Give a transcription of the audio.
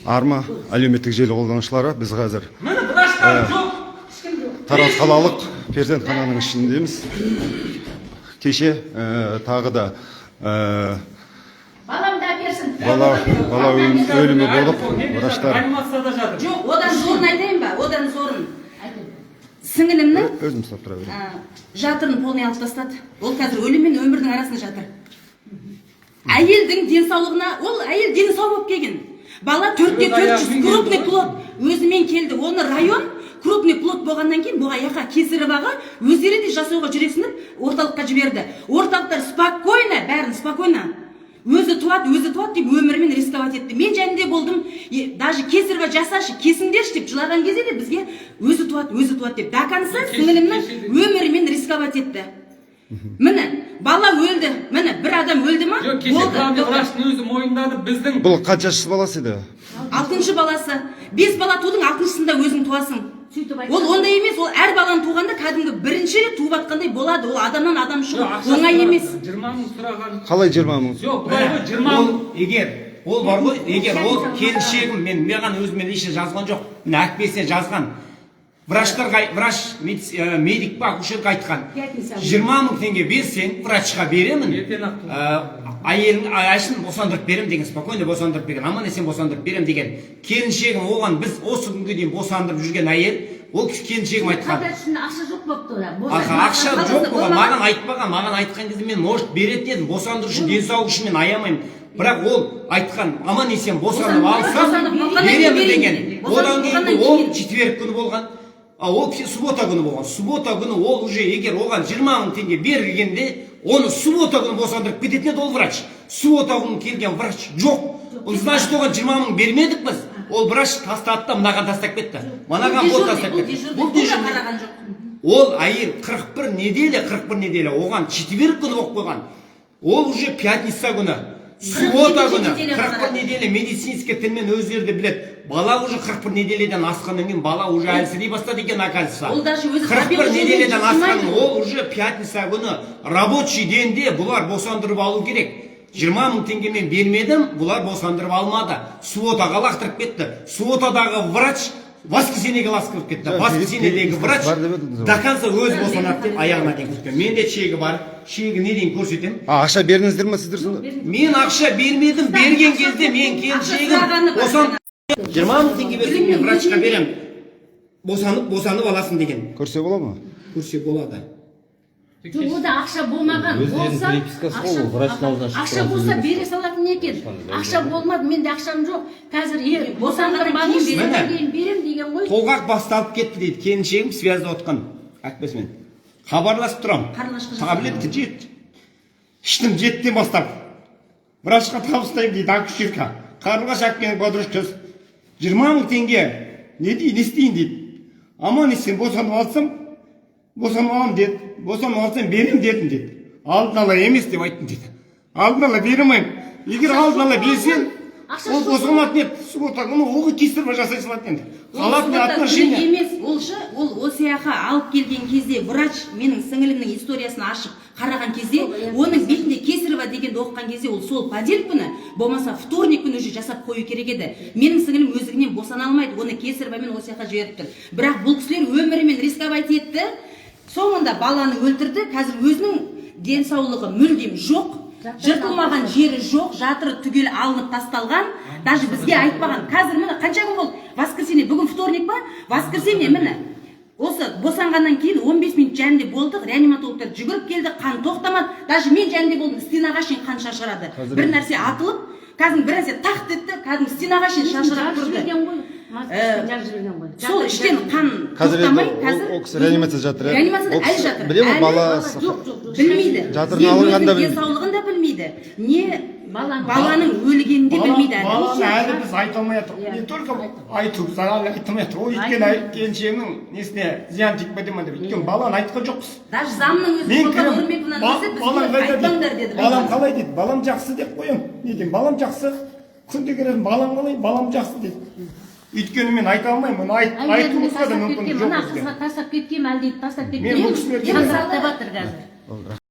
Арма әлеуметтік желі қолданушылары, біз қазір Тараз қалалық перзентхананың ішіндеміз. Кеше тағы да бала өлімі болып, врачтар. Жоқ, одан зорын айтайын ба? Одан зорын. Сіңілімнің Өзім ұстап тұра берейін. жатырын полный алып тастады. Ол қазір өлім мен өмірдің арасында жатыр. Әйелдің денсаулығына, ол әйел дені сау болып келген. Бала 400 крупный плод өзімен келді. Оны район крупный плод болғаннан кейін бұға яқа Кесарева өздері де жасауға жүрексініп орталыққа жіберді. Орталықтар спокойно, бәрін спокойно. Өзі туады деп өмірімен рисковать етті. Мен жәнде болдым, даже Кесарева жасашы, кесіңдерші деп жылаған кезде де бізге өзі туады деп. До конца сіңілімнің өмірімен рисковать етті. Міне, бала өлді. Міне, бір адам өлді ма? Жоқ, кеше врачтың өзі мойындады біздің. Бұл қаншасы баласы еді? 6-шы баласы. 5 бала тудың 6-шысында өзің туасың. Ол ондай емес, ол әр баланы туғанда кәдімгі бірінші рет туып атқандай болады. Ол адамнан адам шығу оңай емес. 20 мың сұраған. Қалай 20 мың? Жоқ, былай ғой 20 мың. Егер ол бар ғой, егер ол келіншегім, маған өзімен еші жазған жоқ, міне әкпесіне жазған. Врачтарға, медик па, акушерға айтқан. 20 мың теңге берсең, врачқа беремін. Әйелің айшын босандырып берем деген, спокойно босандырып берем, аман есен босандырып берем деген. Келіншегім оған біз осы күнге дейін босандырып жүрген әйел, ол келіншегім айтқан. Ақша жоқ болыпты. Ақша жоқ болған, маған айтпаған, маған айтқан кезде мен может беретін едім, босандыру үшін, денсаулық үшін мен аямаймын. Бірақ ол айтқан, аман есен босанып алсам беремін деген. Одан кейін ол четверг күні болған. Ол суббота күні болған. Суббота күні ол уже егер оған 20 мың теңге бергенде, оны суббота күні босандырып кететін еді ол врач. Суббота күні келген врач жоқ. Ол значит оған 20 мың бермедік біз. Ол врач тастады да мынаған тастап кетті. Манаған ол тастап кетті. Бұл дежурный. Ол әйел 41 неделя оған четверг күні болып қойған. Ол уже пятница күні. Суббота күні 41 неделя медицинский тілмен өздері де біледі. Бала уже 41 неделеден асқаннан кейін бала уже әлсірей бастады екен, оказывается. 41 неделеден асқан, ол уже пятница күні рабочий денде бұлар босандырып алу керек. 20 мың теңгемен бермедім, бұлар босандырып алмады. Субботаға лақтырып кетті. Субботадағы врач воскресеньеге лақтырып кетті. Воскресеньедегі врач до конца өз босанады деп аяғына дейін көрсеткен. Менде чегі бар. Чегі не дейін көрсетем? Ақша бердіңіздер ме сіздер сонда? Мен ақша бермедім. Берген кезде мен келіншегім босанып 20 мың теңге берсең мен врачқа берем. Босанып аласың деген. Көрсе бола ма? Көрсе болады. Жоқ, ода ақша болмаған. Ақша болса бере салатын екен. Ақша болмады, менде ақшам жоқ. Қазір босандырмаңыз берем деген ғой. Толғақ басталып кетті дейді. Келіншегім связда отқан. Әкпесімен. Хабарласып тұрам. Таблетка жетті. Іштім жеттен бастап. Врачқа табыстаймын дейді акушерка. Қарлығаш әкпенің подружкасы. 20 мың теңге не істейін дейді. Аман есен босанып алсам, босанып алам деді. Босанып алсам берем дедім деді. Алдын ала емес деп айттым дейді. Алдын ала беремеймін. Егер алдын ала берсең, ол босанатын еді. Суббота күні оғы Кесарева жасай салатын еді. Қалатын отношения. Емес, ол сияққа алып келген кезде врач менің сіңілімнің историясын ашып қараған кезде, оның бетінде Кесарева дегенді оқыған кезде ол сол подель күні, болмаса вторник күні уже жасап қою керек еді. Менің сіңілім өзігінен босана алмайды, оны Кесаревамен ол сияққа жіберіп тұр. Бірақ бұл кісілер өмірімен рисковать етті, соңында баланы өлтірді. Қазір өзінің денсаулығы мүлдем жоқ, жыртылмаған жері жоқ, жатыры түгел алынып тасталған, даже бізге айтпаған. Қазір міне қанша күн болды? Воскресенье, бүгін вторник па? Воскресенье міне. Осы босанғаннан кейін 15 минут жәнде болдық, реаниматологтар жүгіріп келді, қан тоқтамады. Даже мен жәнде болдым, стенаға шейін қан шашырады. Бір нәрсе атылып, кәдімгі бір нәрсе тақ етті, кәдімгі стенаға шейін шашырап тұрды. Сол іштен қан тоқтамай, қазір ол кісі реанимацияда жатыр. Реанимацияда әлі жатыр. Біле ме баласы? Білмейді. Жатырын алынғанда білмейді. Денсаулығын да білмейді. Не баланың өлгенін де білмейді. Баланы әлі біз айта алмай жатырмыз. Не только айту, зарал айта алмай жатырмыз. Ол өйткені келіншегінің несіне зиян тикпеді ме деп. Өйткені баланы айтқан жоқпыз. Даже замның өзі Сұлтан Нұрымбетовнаның өзі бізге айтпаңдар деді. Балам қалай дейді, балам жақсы деп қоям. Не деймін, балам жақсы. Күнде кересің, балам қалай, балам жақсы дейді. Өйткені мен айта алмаймын, оны айтуымызға да мүмкіндік жоқ бізге. Мына қызға тастап кеткем, әлде тастап кеткем. Мен бұл кісілерге сақтап жатыр қазір.